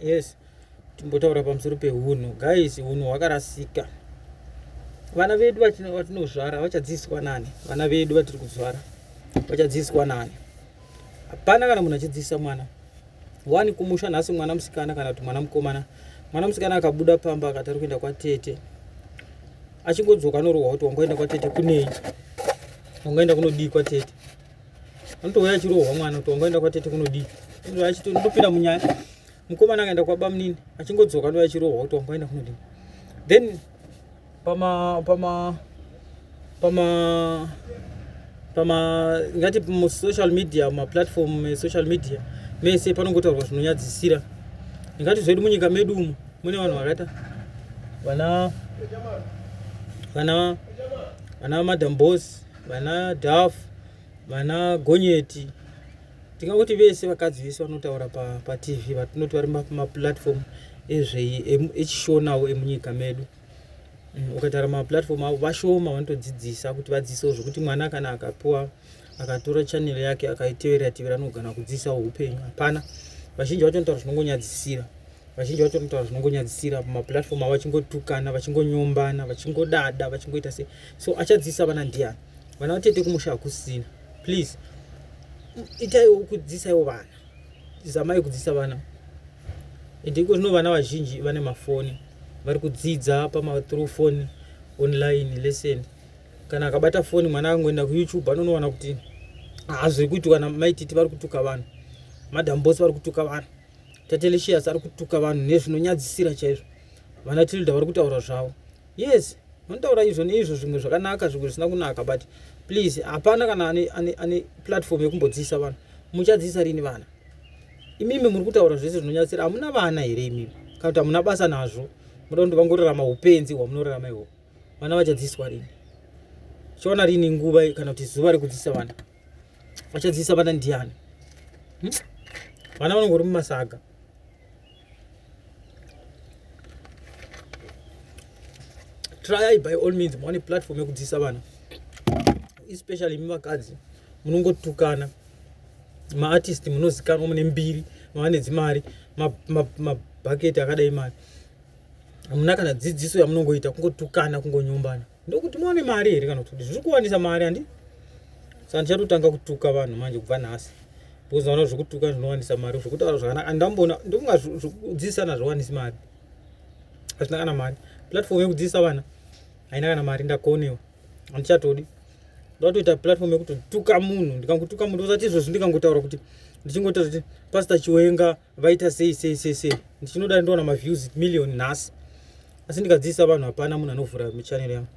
Yes, timbotaura pamusoro pehunhu. Guys, hunhu hwakarasika. Vana vedu vatinozvara vachadzidziswa nani? Vana vedu vatiri kuzvara vachadzidziswa nani? Hapana kana munhu achidzidzisa mwana. Wani kumusha nhasi mwana musikana kana kuti mwana mukomana. Mwana musikana akabuda pamba akati ari kuenda kwatete, achingodzoka anorohwa kuti wangoenda kwatete kunei, wangoenda kunodii kwatete. Anotouya achirohwa mwana kuti wangoenda kwatete kunodii. Achitondopinda munyaya. Mukomana akaenda kwaba munini, achingodzoka anouya achirohwa kuti wangoenda kunodii. Then ngati social media, platform social media mese panongotaurwa zvinonyadzisira. Ngati zvedu munyika medu umu mune vanhu vakaita vana Madam Boss, vana Daf, vana Gonyeti. Tingangoti vese vakadzi vese vanotaura pa TV, vatinoti vari maplatform echishoonawo emunyika medu. Ukataura maplatform avo vashoma vanotodzidzisa kuti vadzidzisewo zvokuti mwana kana akatora channel yake akaitevera anogona kudzidzisawo upenyu. Hapana, vazhinji vacho vanotaura zvinongonyadzisira pamaplatform avo, vachingotukana, vachingonyombana, vachingodada, vachingoita sei. So achadzidzisa vana ndiani? Vana vatete kumusha hakusina. Please, itaiwo kudzidzisaiwo vana, zamai kudzidzisa vana. Ndiko zvino vana vazhinji vane mafoni, vari kudzidza through phone online lesson. Kana akabata foni mwana angoenda kuYouTube anoona kuti zviri kuitika namaititi vari kutuka vanhu, Madam Boss vari kutuka vanhu, Tatelicious ari kutuka vanhu nezvinonyadzisira chaizvo. Vana Tilda vari kutaura zvavo. Yes, vanotaura izvo neizvo, zvimwe zvakanaka, zvimwe zvisina kunaka, but please, hapana kana ane platform yekumbodzidzisa vanhu. Muchadzidzisa rini vana? Imimi muri kutaura zvese zvinonyadzisira, hamuna vana here imimi? Kana kuti hamuna basa nazvo? Munoda kuti vangorarama upenzi hwamunorarama ihwo. Vana vachadzidziswa rini? Chiona rini nguva kana kuti zuva rekudzidzisa vana? Vachadzidzisa vana ndiani? Vana vanongori mumasaga. Try by all means muwane platform yekudzidzisa vana, especially mivakadzi munongotukana. Maartist munozikanwa mune mbiri, mavane dzimari, mabhaketi akadai mari. Hamuna kana dzidziso yamunongoita, kungotukana, kungonyombana. Ndokuti muwane mari here kana kuti zviri kuwanisa mari handi? Saka ndichatotanga kutuka vanhu manje kubva nhasi. Because vana zvekutuka zvinowanisa mari, zvekutaura zvakanaka andamboona, ndokunga zvekudzidzisana zvowanisi mari. Hazvina kana mari. Platform yekudzidzisa vana haina kana mari, ndakonewa. Handichatodi. Ndotoita platform yekutotuka munhu, ndikangotuka munhu usati izvozvo ndikangotaura kuti ndichingotaura kuti Pastor Chiwenga vaita sei. Ndichinoda ndiona maviews million nhasi. Asi ndikadzidzisa vanhu hapana munhu anovhura channel yangu.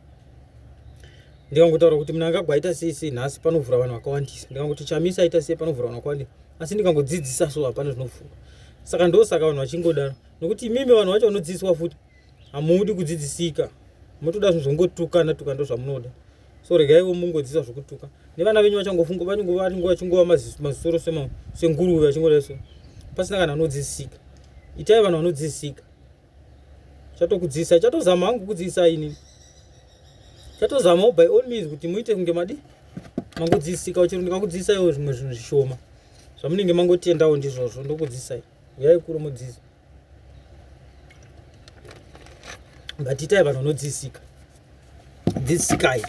Ndikangotaura kuti Mnangagwa aita sei nhasi panovhura vanhu vakawandisa. Ndikangoti Chamisa aita sei panovhura vanhu vakawandisa. Asi ndikangodzidzisa so hapana zvinovhura. Saka ndosaka vanhu vachingodaro. Nokuti imimi vanhu vacho vanodzidziswa futi hamudi kudzidzisika. Munotoda zvongotukana ndo zvamunoda. So regaiwo mungodzidzisa zvokutuka. Nevana venyu vachangofunga vachingova mazisoro senguruve vachingodai so. Pasina kana anodzidzisika. Itai vanhu vanodzidzisika. Chatokudzidzisa, chatozama hangu kudzidzisa ini. Chatozama by all means kuti muite kunge mangodzidzisika, uchiro ndikakudzidzisaiwo zvimwe zvinhu zvishoma. Zvamunenge mangotendawo ndizvozvo ndokudzidzisai. Uyai kuro mudzidzi. But itai vanhu vanodzidzisika. Dzidzisikai.